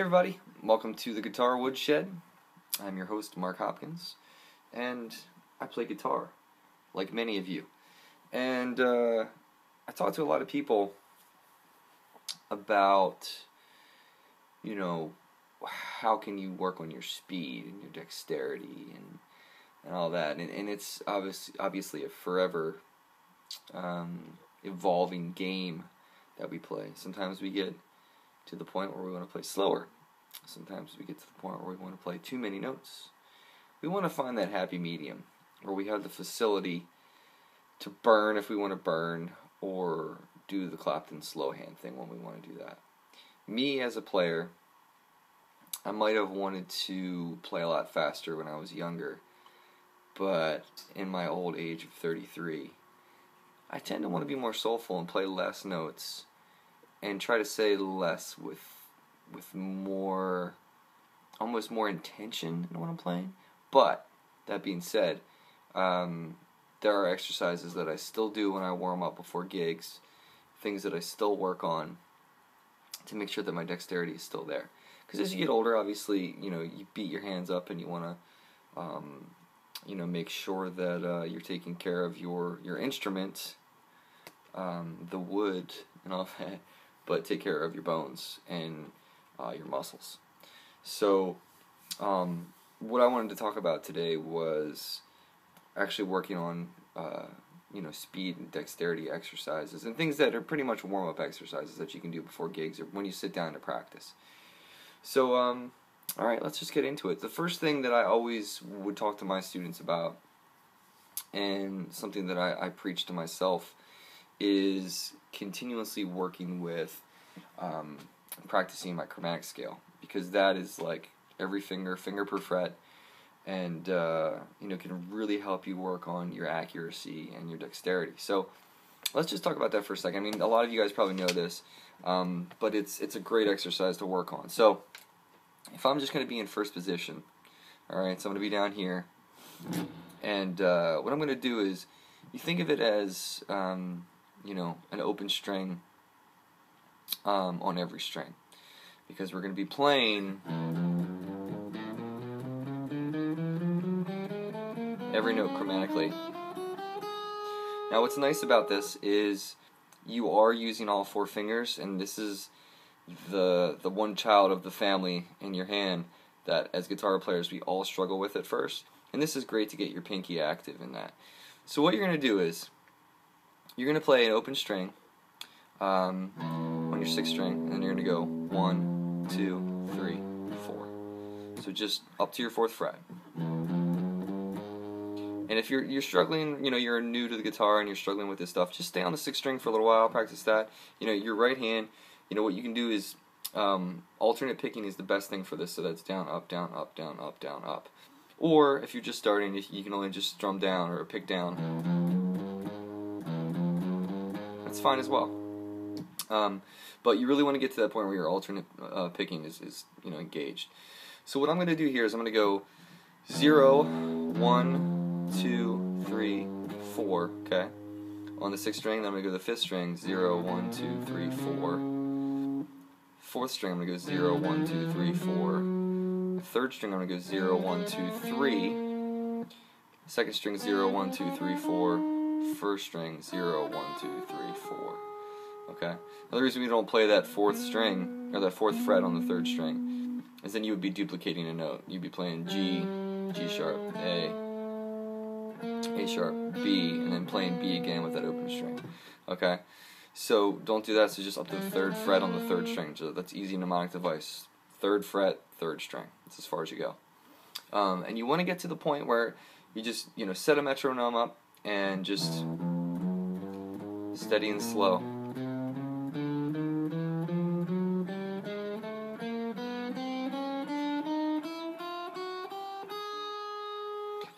everybody, welcome to the Guitar Woodshed. I'm your host, Mark Hopkins, and I play guitar, like many of you. And I talk to a lot of people about, how can you work on your speed and your dexterity and all that. And it's obviously a forever evolving game that we play. Sometimes we get to the point where we want to play slower. Sometimes we get to the point where we want to play too many notes. We want to find that happy medium where we have the facility to burn if we want to burn, or do the Clapton slow hand thing when we want to do that. Me as a player, I might have wanted to play a lot faster when I was younger, but in my old age of 33, I tend to want to be more soulful and play less notes and try to say less with more, almost more intention in what I'm playing. But that being said, there are exercises that I still do when I warm up before gigs, things that I still work on to make sure that my dexterity is still there. Because as you get older, obviously, you beat your hands up and you want to, make sure that you're taking care of your instrument, the wood and all that, but take care of your bones and your muscles. So, what I wanted to talk about today was actually working on, speed and dexterity exercises and things that are pretty much warm-up exercises that you can do before gigs or when you sit down to practice. So, alright, let's just get into it. The first thing that I always would talk to my students about, and something that I preach to myself, is continuously working with practicing my chromatic scale, because that is like every finger per fret, and can really help you work on your accuracy and your dexterity. So let's just talk about that for a second. I mean, a lot of you guys probably know this, but it's a great exercise to work on. So if I'm just going to be in first position, alright, so I'm going to be down here, and what I'm going to do is, you think of it as an open string on every string, because we're going to be playing every note chromatically. Now what's nice about this is you are using all four fingers, and this is the one child of the family in your hand that as guitar players we all struggle with at first, and this is great to get your pinky active in that. So what you're going to do is you're going to play an open string on your sixth string, and then you're going to go 1, 2, 3, 4. So just up to your fourth fret. And if you're struggling, you're new to the guitar and you're struggling with this stuff, just stay on the sixth string for a little while, practice that. Your right hand, what you can do is alternate picking is the best thing for this, so that's down, up, down, up, down, up, down, up. Or if you're just starting, you can only just strum down or pick down. That's fine as well. But you really want to get to that point where your alternate picking is engaged. So what I'm going to do here is I'm going to go 0, 1, 2, 3, 4, okay? On the sixth string, then I'm going to go to the fifth string, 0, 1, 2, 3, 4. Fourth string, I'm going to go 0, 1, 2, 3, 4. Third string, I'm going to go 0, 1, 2, 3. Second string, 0, 1, 2, 3, 4. First string, 0, 1, 2, 3, 4. Okay? Now the reason we don't play that fourth string, or that fourth fret on the third string, is then you would be duplicating a note. You'd be playing G, G sharp, A sharp, B, and then playing B again with that open string. Okay? So don't do that, so just up to the third fret on the third string. So that's easy mnemonic device. Third fret, third string. That's as far as you go. And you want to get to the point where you just, set a metronome up and just steady and slow.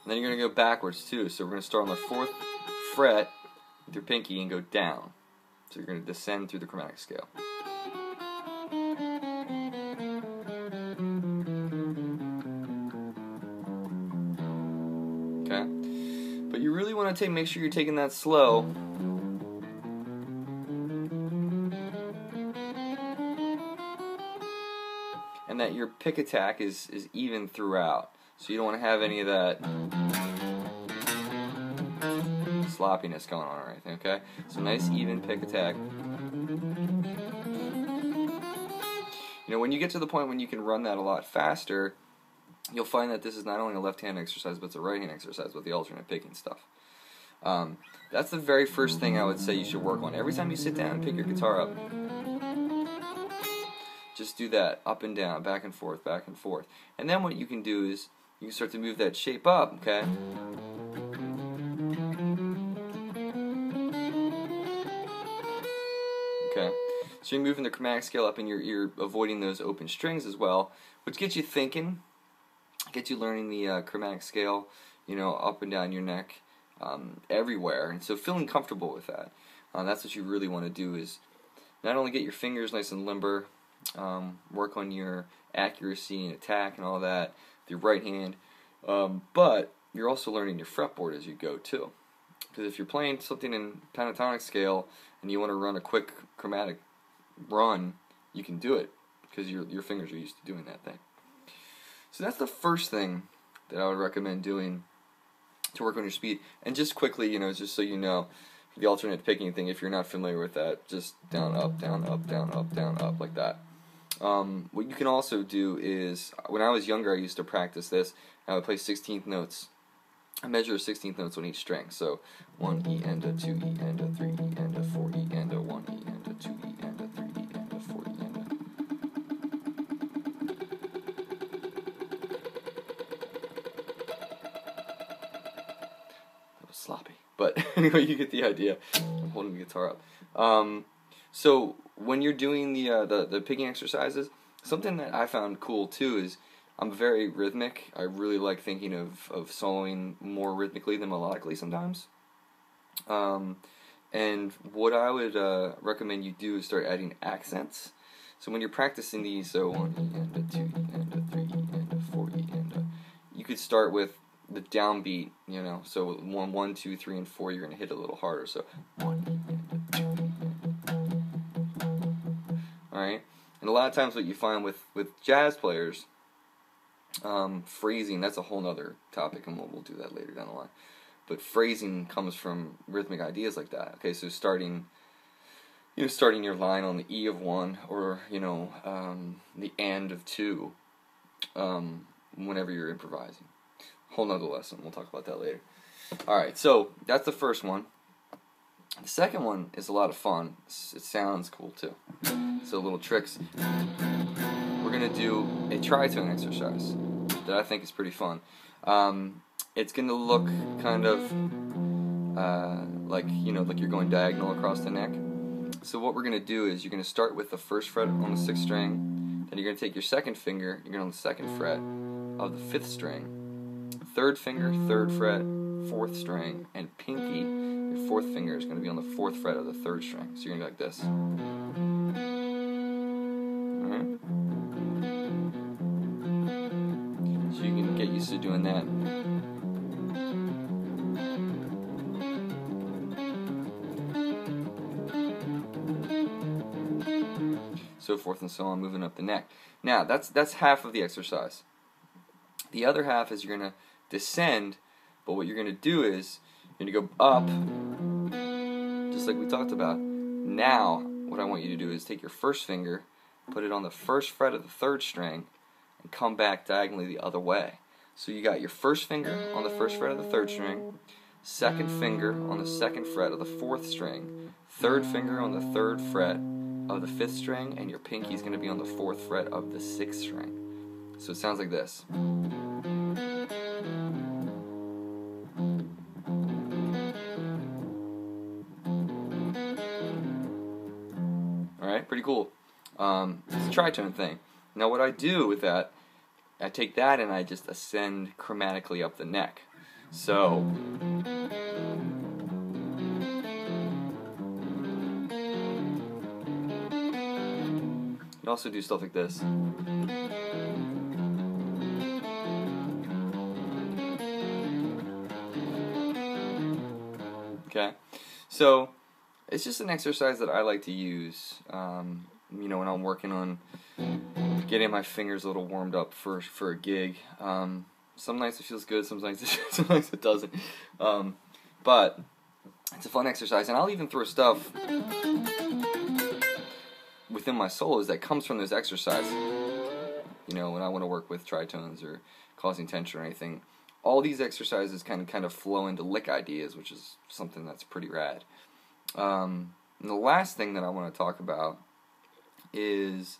And then you're going to go backwards too. So we're going to start on the fourth fret with your pinky and go down. So you're going to descend through the chromatic scale. Okay? But you really want to make sure you're taking that slow. And and that your pick attack is even throughout. So you don't want to have any of that sloppiness going on or anything, okay? So nice even pick attack. You know, when you get to the point when you can run that a lot faster, you'll find that this is not only a left-hand exercise, but it's a right-hand exercise with the alternate picking stuff. That's the very first thing I would say you should work on. Every time you sit down and pick your guitar up, just do that, up and down, back and forth, back and forth. And then what you can do is, you can start to move that shape up, okay? Okay, so you're moving the chromatic scale up and you're avoiding those open strings as well, which gets you thinking, gets you learning the chromatic scale, you know, up and down your neck, everywhere. And so feeling comfortable with that. That's what you really want to do, is not only get your fingers nice and limber, work on your accuracy and attack and all that with your right hand, but you're also learning your fretboard as you go too. Because if you're playing something in pentatonic scale and you want to run a quick chromatic run, you can do it because your fingers are used to doing that thing. So that's the first thing that I would recommend doing to work on your speed. And just quickly, you know, just so you know, the alternate picking thing, if you're not familiar with that, just down, up, down, up, down, up, down, up, like that. What you can also do is, when I was younger, I used to practice this. I would play 16th notes. I measure 16th notes on each string. So 1 E and a 2 E and a 3 E and a 4 E and a 1 E and a 2 E and a 3 E and a 4 E and a... That was sloppy. But anyway, you get the idea. I'm holding the guitar up. So when you're doing the picking exercises, something that I found cool too is I'm very rhythmic. I really like thinking of soloing more rhythmically than melodically sometimes. And what I would recommend you do is start adding accents. So when you're practicing these, so 1 E and a 2 E and a 3 E and a 4 E and a, you could start with the downbeat, you know, so 1, 2, 3, and 4, you're going to hit a little harder, so 1 E and a 2 E and a... Alright? And a lot of times what you find with jazz players, phrasing, that's a whole nother topic, and we'll do that later down the line. But phrasing comes from rhythmic ideas like that. Okay, so starting your line on the E of 1, or, you know, the and of 2, whenever you're improvising. Whole nother lesson. We'll talk about that later. Alright, so that's the first one. The second one is a lot of fun. It sounds cool too. So little tricks. We're going to do a tritone exercise that I think is pretty fun. It's going to look kind of like, you know, like you're going diagonal across the neck. So what we're going to do is you're going to start with the first fret on the 6th string. Then you're going to take your second finger, you're going on the 2nd fret of the 5th string. 3rd finger, 3rd fret, 4th string, and pinky, your 4th finger is going to be on the 4th fret of the 3rd string. So you're going to be like this. Alright? So you can get used to doing that. So forth and so on, moving up the neck. Now, that's half of the exercise. The other half is you're going to descend, but what you're going to do is you're going to go up, just like we talked about. Now, what I want you to do is take your first finger, put it on the 1st fret of the 3rd string, and come back diagonally the other way. So you got your first finger on the 1st fret of the 3rd string, 2nd finger on the 2nd fret of the 4th string, 3rd finger on the 3rd fret of the 5th string, and your pinky is going to be on the 4th fret of the 6th string. So it sounds like this. Alright, pretty cool. It's a tritone thing. Now what I do with that, I take that and I just ascend chromatically up the neck. So... you can also do stuff like this. Okay, so it's just an exercise that I like to use you know, when I'm working on getting my fingers a little warmed up for a gig. Some nights it feels good, sometimes it doesn't. But it's a fun exercise, and I'll even throw stuff within my solos that comes from those exercises. You know, when I want to work with tritones or causing tension or anything, all these exercises kind of flow into lick ideas, which is something that's pretty rad. And the last thing that I want to talk about is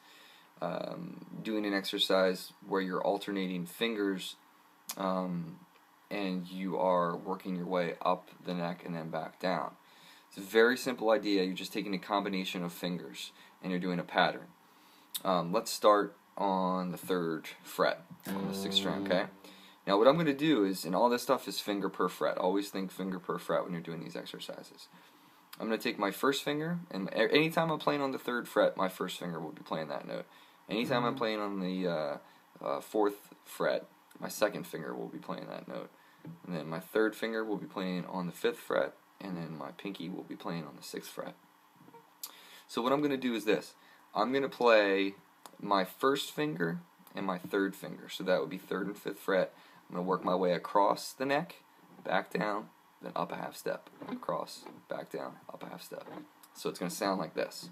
doing an exercise where you're alternating fingers, and you are working your way up the neck and then back down. It's a very simple idea. You're just taking a combination of fingers and you're doing a pattern. Let's start on the 3rd fret on the 6th string, okay? Now what I'm going to do is, and all this stuff is finger per fret. Always think finger per fret when you're doing these exercises. I'm going to take my first finger, and anytime I'm playing on the 3rd fret, my first finger will be playing that note. Anytime I'm playing on the 4th fret, my 2nd finger will be playing that note. And then my 3rd finger will be playing on the 5th fret, and then my pinky will be playing on the 6th fret. So what I'm going to do is this. I'm going to play my 1st finger and my 3rd finger. So that would be 3rd and 5th fret. I'm going to work my way across the neck, back down, then up a half step. Across, back down, up a half step. So it's going to sound like this.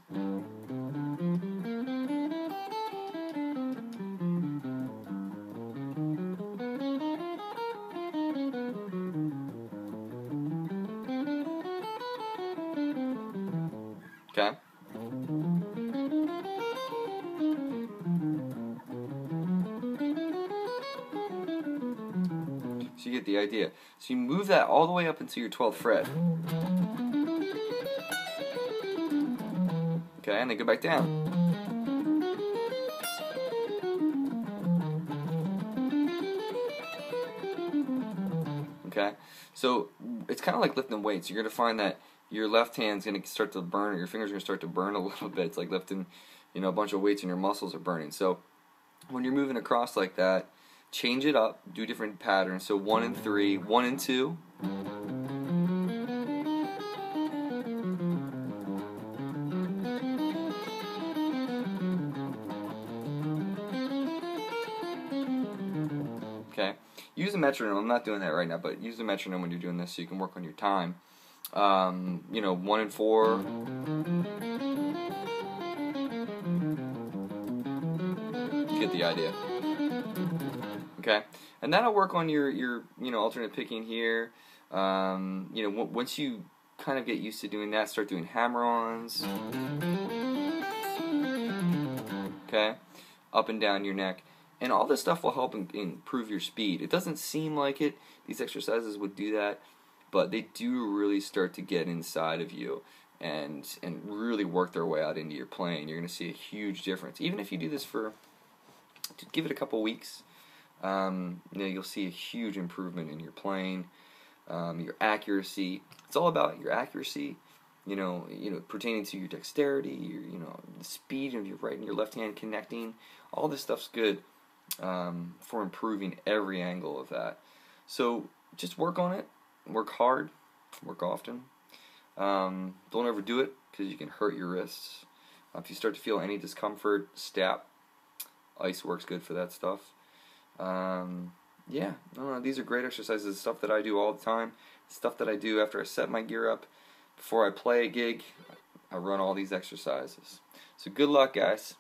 Okay? So you get the idea. So you move that all the way up into your 12th fret. Okay, and then go back down. Okay? So it's kind of like lifting weights. You're going to find that your left hand's going to start to burn, or your fingers are going to start to burn a little bit. It's like lifting, you know, a bunch of weights and your muscles are burning. So when you're moving across like that, change it up, do different patterns. So 1 and 3, 1 and 2. Okay, use a metronome. I'm not doing that right now, but use a metronome when you're doing this so you can work on your time. You know, 1 and 4. You get the idea. Okay, and that'll work on your you know, alternate picking here. You know, once you kind of get used to doing that, start doing hammer-ons. Okay, up and down your neck. And all this stuff will help improve your speed. It doesn't seem like it. These exercises would do that, but they do really start to get inside of you and really work their way out into your playing. You're going to see a huge difference. Even if you do this to give it a couple weeks, you know, you'll see a huge improvement in your playing, your accuracy. It's all about your accuracy. You know, pertaining to your dexterity, you know, the speed of your right and your left hand connecting. All this stuff's good for improving every angle of that. So just work on it, work hard, work often. Don't overdo it because you can hurt your wrists. If you start to feel any discomfort, stap. Ice works good for that stuff. Yeah, these are great exercises, stuff that I do all the time, stuff that I do after I set my gear up. Before I play a gig, I run all these exercises. So good luck, guys.